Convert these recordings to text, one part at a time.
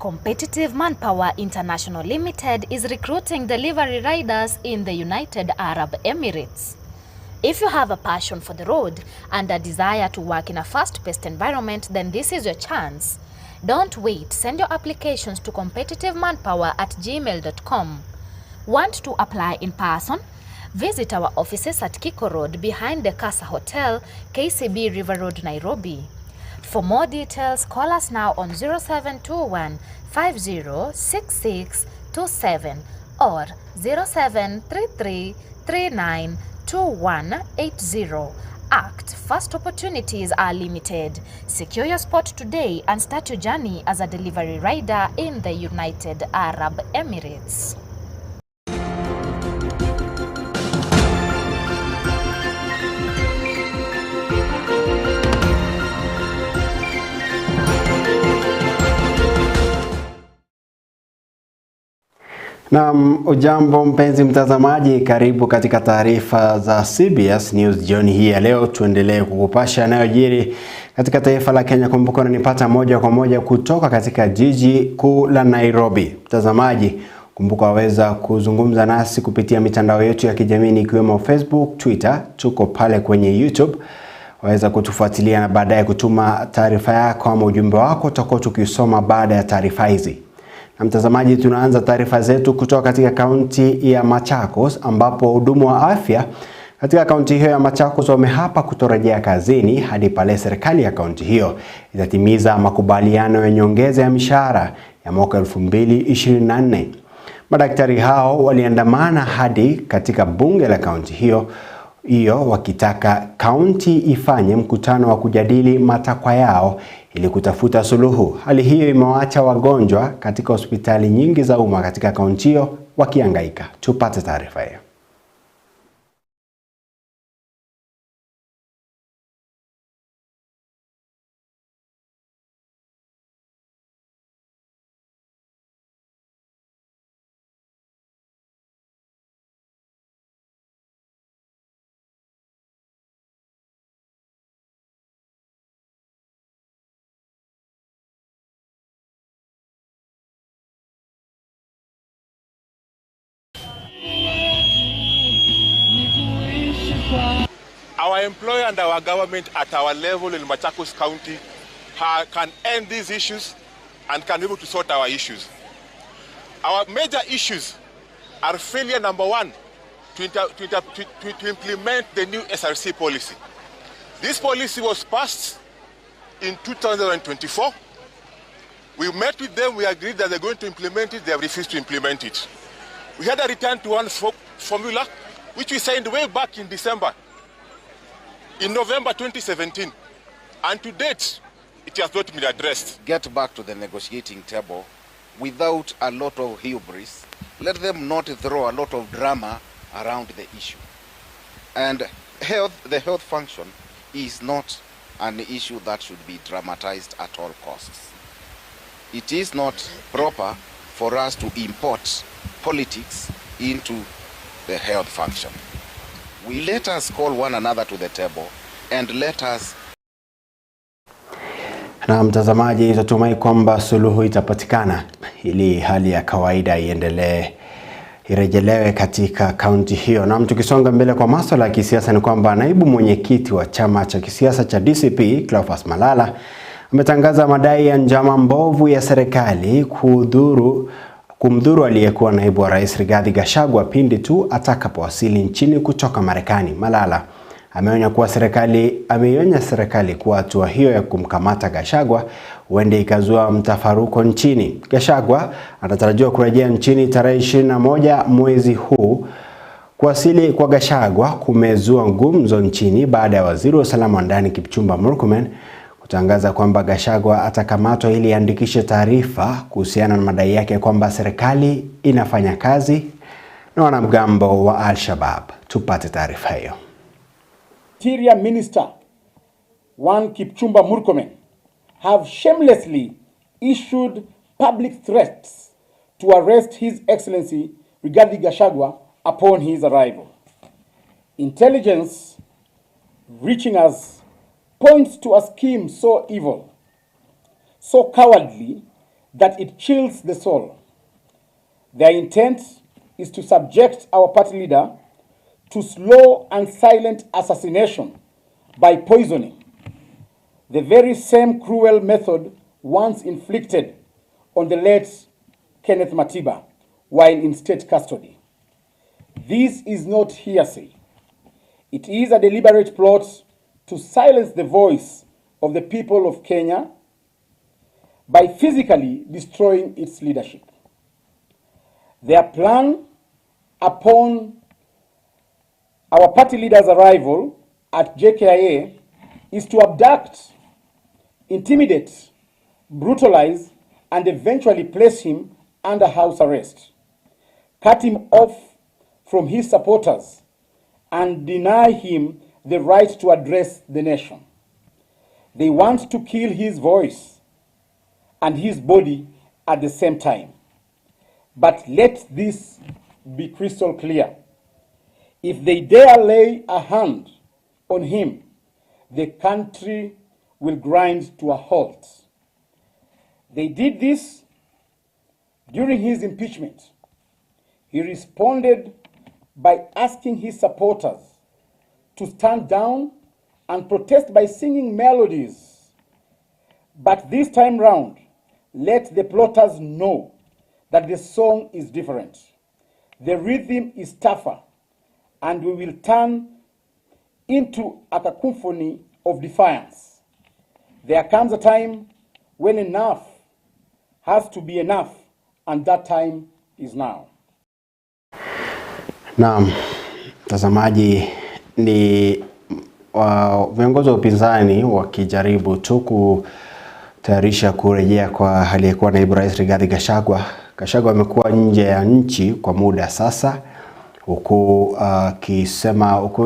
Competitive Manpower International Limited is recruiting delivery riders in the United Arab Emirates. If you have a passion for the road and a desire to work in a fast-paced environment, then this is your chance. Don't wait. Send your applications to competitivemanpower@gmail.com. Want to apply in person? Visit our offices at Kiko Road behind the Casa Hotel, KCB River Road, Nairobi. For more details, call us now on 0721 506627 or 0733 392180. Act. First opportunities are limited. Secure your spot today and start your journey as a delivery rider in the United Arab Emirates. Naam, ujambo mpenzi mtazamaji, karibu katika taarifa za CBS News jioni hii ya leo. Tuendelee kukupasha yanayojiri katika taifa la Kenya. Kumbuka unanipata moja kwa moja kutoka katika jiji kuu la Nairobi. Mtazamaji, kumbuka waweza kuzungumza nasi kupitia mitandao yetu ya kijamii ikiwemo Facebook, Twitter, tuko pale kwenye YouTube. Waweza kutufuatilia na baadaye kutuma taarifa yako ama ujumbe wako, tutakuwa tukisoma baada ya taarifa hizi. Na mtazamaji, tunaanza taarifa zetu kutoka katika kaunti ya Machakos, ambapo wahudumu wa afya katika kaunti hiyo ya Machakos wamehapa kutorejea kazini hadi pale serikali ya kaunti hiyo itatimiza makubaliano ya nyongeza ya mishahara ya mwaka 2024. Madaktari hao waliandamana hadi katika bunge la kaunti hiyo wakitaka kaunti ifanye mkutano wa kujadili matakwa yao ili kutafuta suluhu. Hali hiyo imewaacha wagonjwa katika hospitali nyingi za umma katika kaunti hiyo wakihangaika. Tupate taarifa hiyo. Our employer and our government at our level in Machakos County can end these issues and can be able to sort our issues. Our major issues are failure, number one, to implement the new SRC policy. This policy was passed in 2024. We met with them, we agreed that they're going to implement it, they have refused to implement it. We had a return to one formula, which we signed way back in December. In November 2017, and to date, it has not been addressed. Get back to the negotiating table without a lot of hubris. Let them not throw a lot of drama around the issue. And the health function is not an issue that should be dramatized at all costs. It is not proper for us to import politics into the health function. Let us call one another to the table and let us. Na mtazamaji, tunatumai kwamba suluhu itapatikana ili hali ya kawaida irejelewe katika kaunti hiyo. Na tukisonga mbele kwa masuala ya kisiasa, ni kwamba naibu mwenyekiti wa chama cha kisiasa cha DCP Cleophas Malala ametangaza madai ya njama mbovu ya serikali kumdhuru aliyekuwa naibu wa rais Rigathi Gachagua pindi tu atakapowasili nchini kutoka Marekani. Malala ameonya serikali kuwa hatua hiyo ya kumkamata Gachagua huenda ikazua mtafaruko nchini. Gachagua anatarajiwa kurejea nchini tarehe 21 mwezi huu. Kuwasili kwa Gachagua kumezua ngumzo nchini baada ya waziri wa usalama wa ndani Kipchumba Murkomen kutangaza kwamba Gachagua atakamatwa ili aandikishe taarifa kuhusiana na madai yake kwamba serikali inafanya kazi na wanamgambo wa Al-Shabaab. Tupate taarifa hiyo. Interior Minister Kipchumba Murkomen have shamelessly issued public threats to arrest His Excellency Rigathi Gachagua upon his arrival. Intelligence reaching us points to a scheme so evil, so cowardly, that it chills the soul. Their intent is to subject our party leader to slow and silent assassination by poisoning, the very same cruel method once inflicted on the late Kenneth Matiba while in state custody. This is not hearsay. It is a deliberate plot to silence the voice of the people of Kenya by physically destroying its leadership. Their plan upon our party leader's arrival at JKIA is to abduct, intimidate, brutalize, and eventually place him under house arrest, cut him off from his supporters, and deny him the right to address the nation. They want to kill his voice and his body at the same time. But let this be crystal clear. If they dare lay a hand on him, the country will grind to a halt. They did this during his impeachment. He responded by asking his supporters to stand down and protest by singing melodies. But this time round, let the plotters know that the song is different. The rhythm is tougher, and we will turn into a cacophony of defiance. There comes a time when enough has to be enough, and that time is now. Naam, mtazamaji, ni viongozi wa upinzani wakijaribu tu kutayarisha kurejea kwa aliyekuwa naibu rais Rigathi Gachagua. Gachagua amekuwa nje ya nchi kwa muda sasa, huku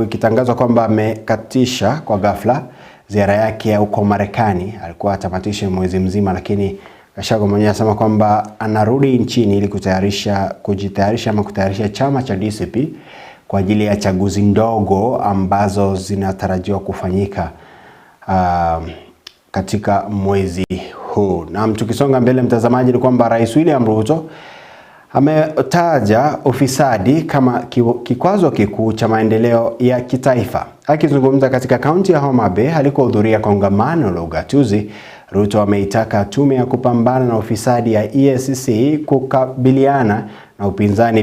ikitangazwa kwamba amekatisha kwa ghafla ziara yake ya huko Marekani. Alikuwa atamatisha mwezi mzima, lakini Gachagua mwenyewe anasema kwamba anarudi nchini ili kutayarisha chama cha DCP kwa ajili ya chaguzi ndogo ambazo zinatarajiwa kufanyika katika mwezi huu. Na tukisonga mbele, mtazamaji, ni kwamba Rais William Ruto ametaja ufisadi kama kikwazo kikuu cha maendeleo ya kitaifa. Akizungumza katika kaunti ya Homa Bay alikohudhuria kongamano la ugatuzi, Ruto ameitaka tume ya kupambana na ufisadi ya EACC kukabiliana na upinzani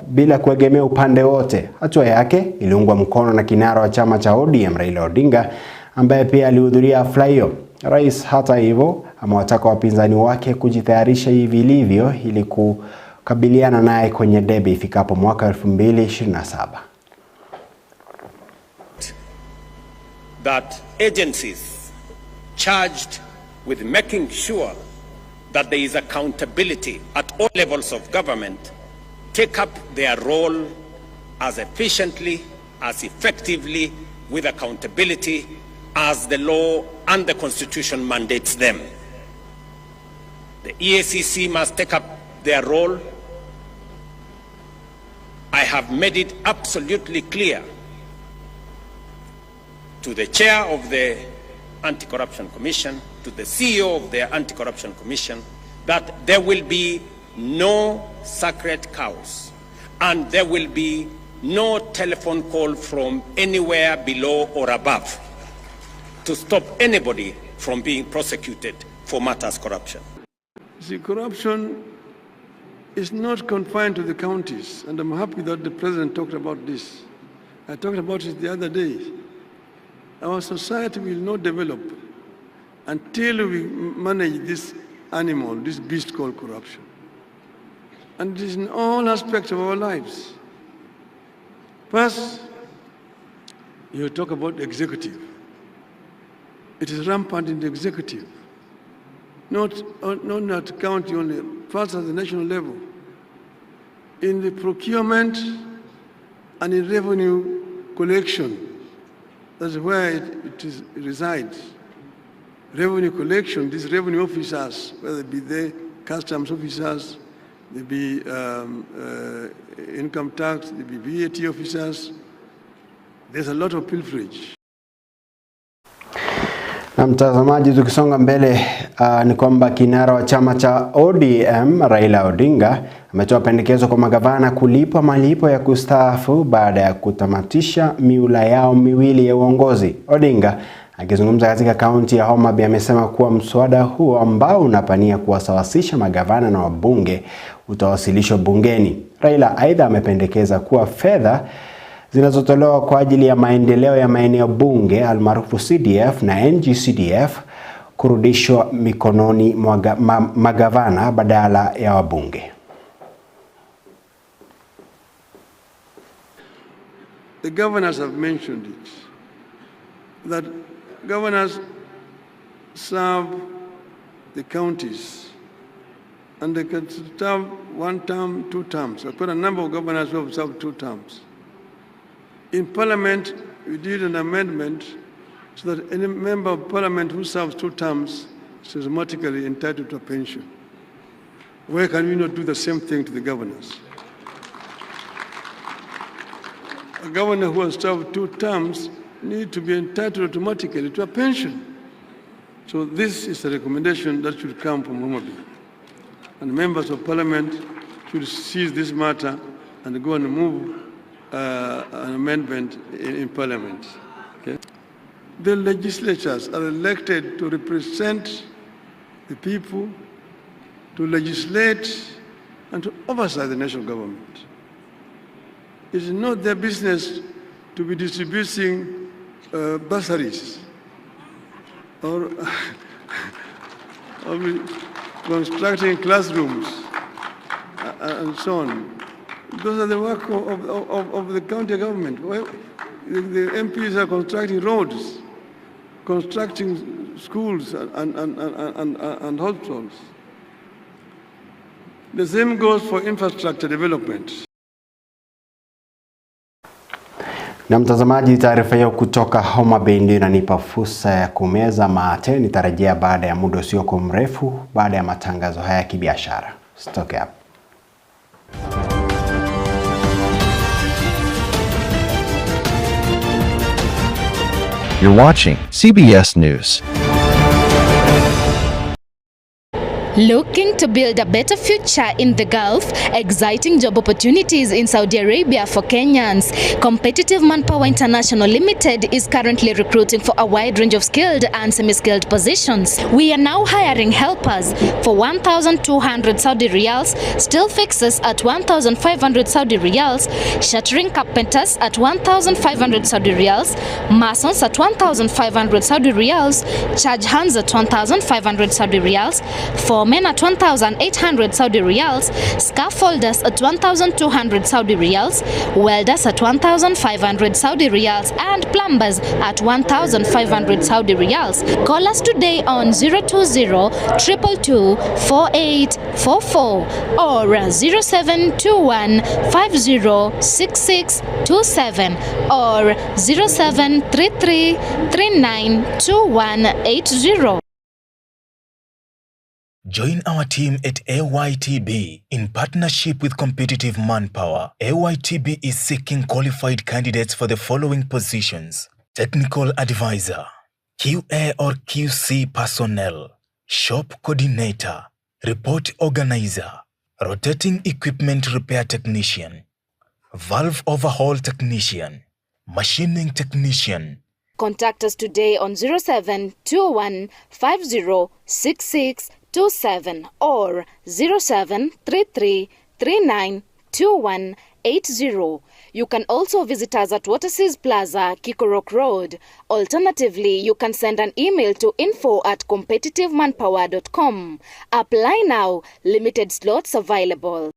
bila kuegemea upande wote. Hatua yake iliungwa mkono na kinara wa chama cha ODM Raila Odinga, ambaye pia alihudhuria hafla hiyo. Rais hata hivyo amewataka wapinzani wake kujitayarisha vilivyo ili kukabiliana naye kwenye debe ifikapo mwaka 2027. That agencies charged with making sure that there is accountability at all levels of government take up their role as efficiently, as effectively, with accountability as the law and the Constitution mandates them. The EACC must take up their role. I have made it absolutely clear to the chair of the Anti-Corruption Commission, to the CEO of the Anti-Corruption Commission, that there will be no sacred cows and there will be no telephone call from anywhere below or above to stop anybody from being prosecuted for matters corruption. See, corruption is not confined to the counties, and I'm happy that the President talked about this. I talked about it the other day. Our society will not develop until we manage this animal, this beast called corruption. And it is in all aspects of our lives. First, you talk about the executive. It is rampant in the executive. Not at county only, first at the national level. In the procurement and in revenue collection, that's where it resides. Revenue collection, these revenue officers, whether it be the customs officers, they be income tax, they be VAT officers, there's a lot of pilferage. Na mtazamaji, tukisonga mbele ni kwamba kinara wa chama cha ODM Raila Odinga ametoa pendekezo kwa magavana kulipwa malipo ya kustaafu baada ya kutamatisha miula yao miwili ya uongozi. Odinga akizungumza katika kaunti ya Homa Bay amesema kuwa mswada huo ambao unapania kuwasawasisha magavana na wabunge utawasilishwa bungeni. Raila aidha amependekeza kuwa fedha zinazotolewa kwa ajili ya maendeleo ya maeneo bunge almaarufu CDF na NGCDF kurudishwa mikononi mwa magavana badala ya wabunge. The governors have mentioned it, that governors serve the counties and they can serve 1 term, 2 terms. I've got a number of governors who have served 2 terms. In Parliament, we did an amendment so that any member of Parliament who serves 2 terms is automatically entitled to a pension. Why can we not do the same thing to the governors? A governor who has served 2 terms needs to be entitled automatically to a pension. So this is a recommendation that should come from Homa Bay. And members of Parliament should seize this matter and go and move an amendment in Parliament. Okay? The legislatures are elected to represent the people, to legislate, and to oversight the national government. It is not their business to be distributing bursaries or be constructing classrooms and so on. Those are the work of the county government. Well, the MPs are constructing roads, constructing schools and hospitals. The same goes for infrastructure development. Na mtazamaji, taarifa hiyo kutoka Homa Bay ndio inanipa fursa ya kumeza mate. Nitarejea baada ya muda usio mrefu baada ya matangazo haya ya kibiashara. Stoke up. You're watching CBS News. Looking to build a better future in the Gulf, exciting job opportunities in Saudi Arabia for Kenyans. Competitive Manpower International Limited is currently recruiting for a wide range of skilled and semi-skilled positions. We are now hiring helpers for 1,200 Saudi riyals, steel fixers at 1,500 Saudi riyals, shuttering carpenters at 1,500 Saudi riyals, masons at 1,500 Saudi riyals, charge hands at 1,500 Saudi riyals, foremen at 1,800 Saudi riyals, scaffolders at 1,200 Saudi riyals, welders at 1,500 Saudi riyals, and plumbers at 1,500 Saudi riyals. Call us today on 020-222-4844 or 0721-506627 or 0733-392180. Join our team at AYTB in partnership with Competitive Manpower. AYTB is seeking qualified candidates for the following positions: Technical Advisor, QA or QC Personnel, Shop Coordinator, Report Organizer, Rotating Equipment Repair Technician, Valve Overhaul Technician, Machining Technician. Contact us today on 0721-506627 or 0733-392180. You can also visit us at Waterseas Plaza, Kikorok Road. Alternatively, you can send an email to info@competitivemanpower.com. Apply now. Limited slots available.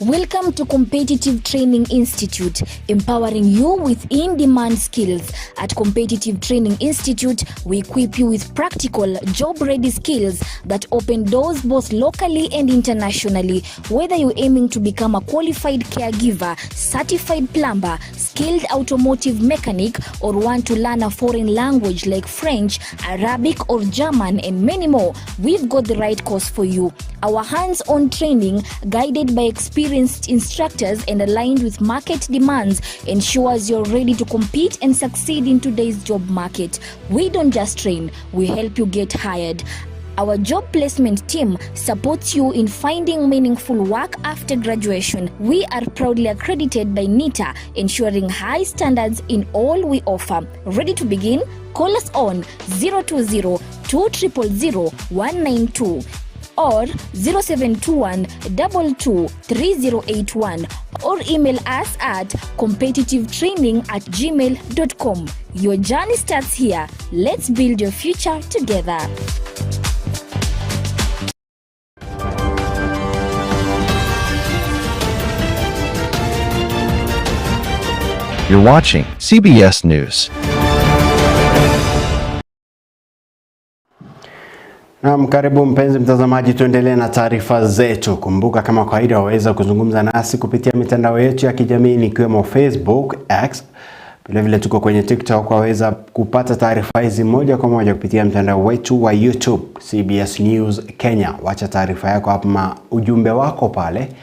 Welcome to Competitive Training Institute, empowering you with in-demand skills. At Competitive Training Institute, we equip you with practical, job-ready skills that open doors both locally and internationally. Whether you're aiming to become a qualified caregiver, certified plumber, skilled automotive mechanic, or want to learn a foreign language like French, Arabic, or German, and many more, we've got the right course for you. Our hands-on training, guided by experience experienced instructors and aligned with market demands ensures you're ready to compete and succeed in today's job market. We don't just train, we help you get hired. Our job placement team supports you in finding meaningful work after graduation. We are proudly accredited by NITA, ensuring high standards in all we offer. Ready to begin? Call us on 020-200-192 or 0721-223081 or email us at competitivetraining@gmail.com. Your journey starts here. Let's build your future together. You're watching CBS News. Naam, karibu mpenzi mtazamaji, tuendelee na taarifa zetu. Kumbuka kama kawaida waweza kuzungumza nasi kupitia mitandao yetu ya kijamii ikiwemo Facebook, X. Vile tuko kwenye TikTok, waweza kupata taarifa hizi moja kwa moja kupitia mtandao wetu wa YouTube CBS News Kenya. Wacha taarifa yako hapa, ujumbe wako pale,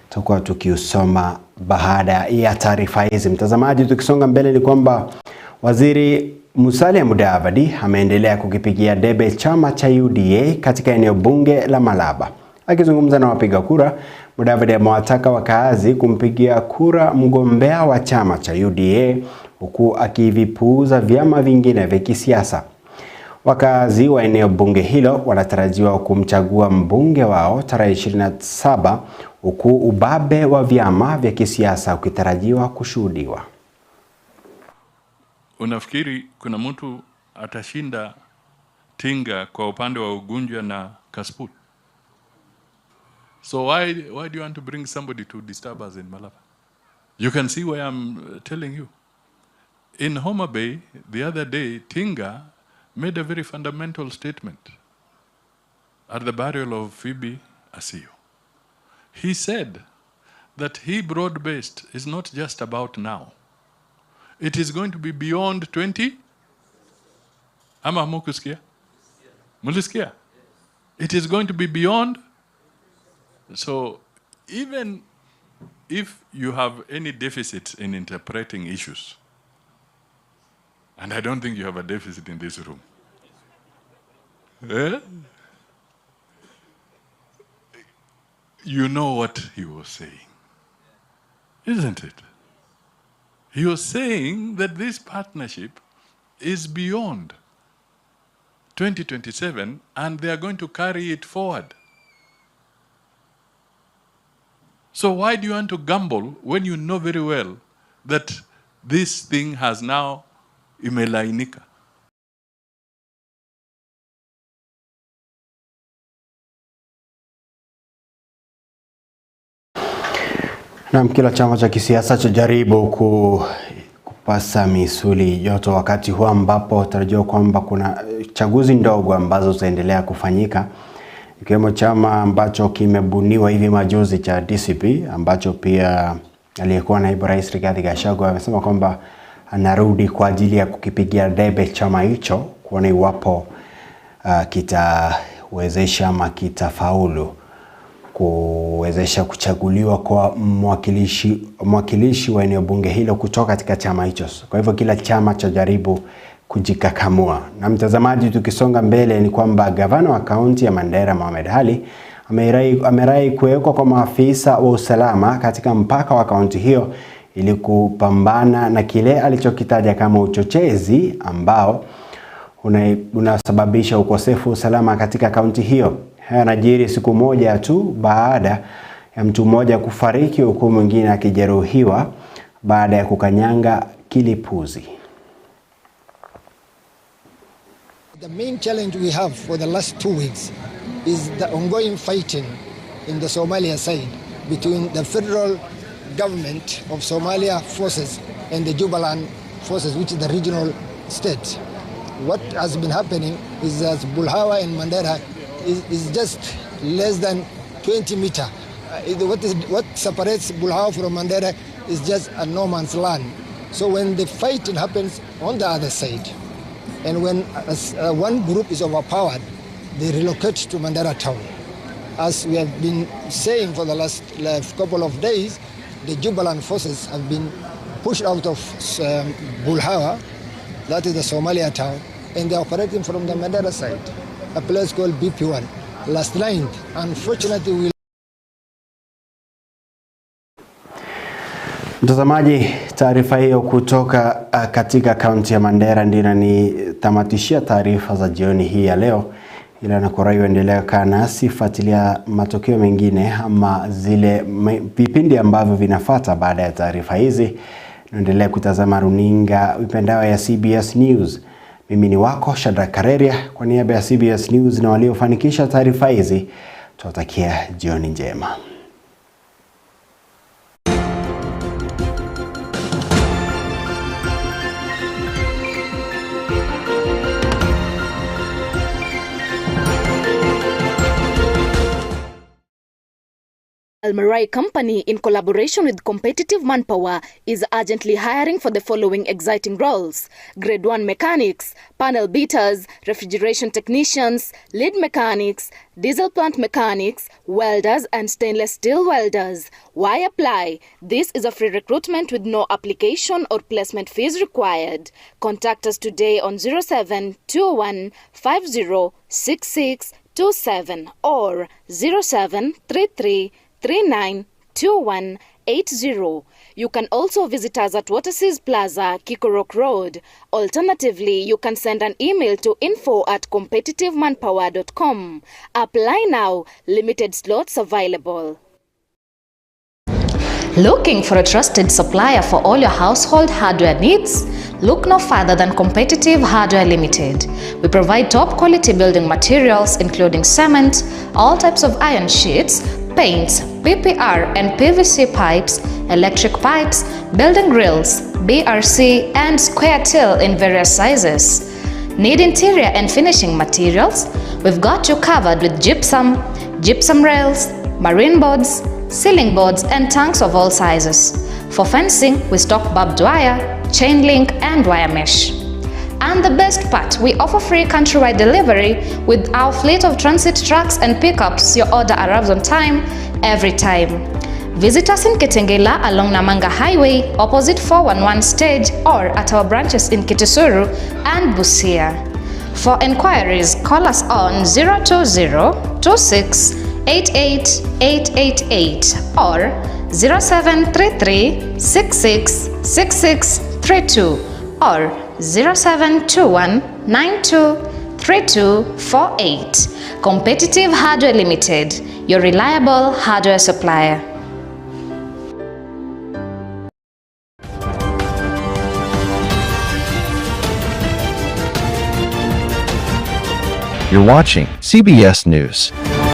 tutakuwa tukiusoma baada ya taarifa hizi. Mtazamaji, tukisonga mbele ni kwamba Waziri Musalia Mudavadi ameendelea kukipigia debe chama cha UDA katika eneo bunge la Malaba. Akizungumza na wapiga kura, Mudavadi amewataka wakaazi kumpigia kura mgombea wa chama cha UDA huku akivipuuza vyama vingine vya kisiasa. Wakaazi wa eneo bunge hilo wanatarajiwa kumchagua mbunge wao tarehe 27 huku ubabe wa vyama vya kisiasa ukitarajiwa kushuhudiwa. Unafikiri kuna mtu atashinda Tinga kwa upande wa Ugunja na Kasput? So why do you want to bring somebody to disturb us in Malaba? You can see why I'm telling you. In Homa Bay, the other day, Tinga made a very fundamental statement at the burial of Phoebe Asiyo. He said that he broad-based is not just about now. It is going to be beyond 20. Ama mukusikia? Mulisikia? It is going to be beyond. So even if you have any deficit in interpreting issues, and I don't think you have a deficit in this room, you know what he was saying, isn't it? He was saying that this partnership is beyond 2027 and they are going to carry it forward. So why do you want to gamble when you know very well that this thing has now imelainika? Na kila chama cha kisiasa chajaribu kupasa misuli joto wakati huu ambapo tarajio kwamba kuna chaguzi ndogo ambazo zitaendelea kufanyika, ikiwemo chama ambacho kimebuniwa hivi majuzi cha DCP, ambacho pia aliyekuwa naibu rais Rigathi Gachagua amesema kwamba anarudi kwa ajili ya kukipigia debe chama hicho kuona iwapo kitawezesha ama kitafaulu kuwezesha kuchaguliwa kwa mwakilishi wa eneo bunge hilo kutoka katika chama hicho. Kwa hivyo kila chama cha jaribu kujikakamua. Na mtazamaji, tukisonga mbele ni kwamba gavana wa kaunti ya Mandera Mohamed Ali amerai kuwekwa kwa maafisa wa usalama katika mpaka wa kaunti hiyo ili kupambana na kile alichokitaja kama uchochezi ambao unasababisha ukosefu wa usalama katika kaunti hiyo. Haya yanajiri siku moja tu baada ya mtu mmoja kufariki huku mwingine akijeruhiwa baada ya kukanyanga kilipuzi. The main challenge we have for the last 2 weeks is the ongoing fighting in the Somalia side between the federal government of Somalia forces and the Jubaland forces, which is the regional state. What has been happening is that Bulhawa and Mandera is just less than 20 meters. What separates Bulhawa from Mandera is just a no man's land. So when the fighting happens on the other side, and when one group is overpowered, they relocate to Mandera town. as we have been saying for the last couple of days, the Jubaland forces have been pushed out of Bulhawa, that is the Somalia town, and they're operating from the Mandera side, a place called BP1. Last night, unfortunately, we... Mtazamaji, taarifa hiyo kutoka katika kaunti ya Mandera ndio inanitamatishia taarifa za jioni hii ya leo. Ila nakurai uendelee kaa nasi, fuatilia matokeo mengine ama zile vipindi ambavyo vinafuata baada ya taarifa hizi. Naendelea kutazama runinga upendao ya CBS News. Mimi ni wako SHADRACK KARERIA, kwa niaba ya CBS News na waliofanikisha taarifa hizi, tunatakia jioni njema. NAYE company, in collaboration with Competitive Manpower, is urgently hiring for the following exciting roles: Grade 1 mechanics, panel beaters, refrigeration technicians, lead mechanics, diesel plant mechanics, welders and stainless steel welders. Why apply? This is a free recruitment with no application or placement fees required. Contact us today on 0721 506627 or 0733 392180. You can also visit us at Waterseas Plaza, Kikorok Road. Alternatively, you can send an email to info@competitivemanpower.com. Apply now. Limited slots available. Looking for a trusted supplier for all your household hardware needs? Look no further than Competitive Hardware Limited. We provide top quality building materials including cement, all types of iron sheets, paints, PPR and PVC pipes, electric pipes, building grills, BRC and square till in various sizes. Need interior and finishing materials? We've got you covered with gypsum, gypsum rails, marine boards, ceiling boards and tanks of all sizes. For fencing, we stock barbed wire, chain link and wire mesh. And the best part, we offer free countrywide delivery with our fleet of transit trucks and pickups. Your order arrives on time, every time. Visit us in Kitengela along Namanga Highway, opposite 411 stage, or at our branches in Kitisuru and Busia. For enquiries, call us on 020-2688-888 or 0733-666632 or 0721-923248. Competitive Hardware Limited, your reliable hardware supplier. You're watching CBS News.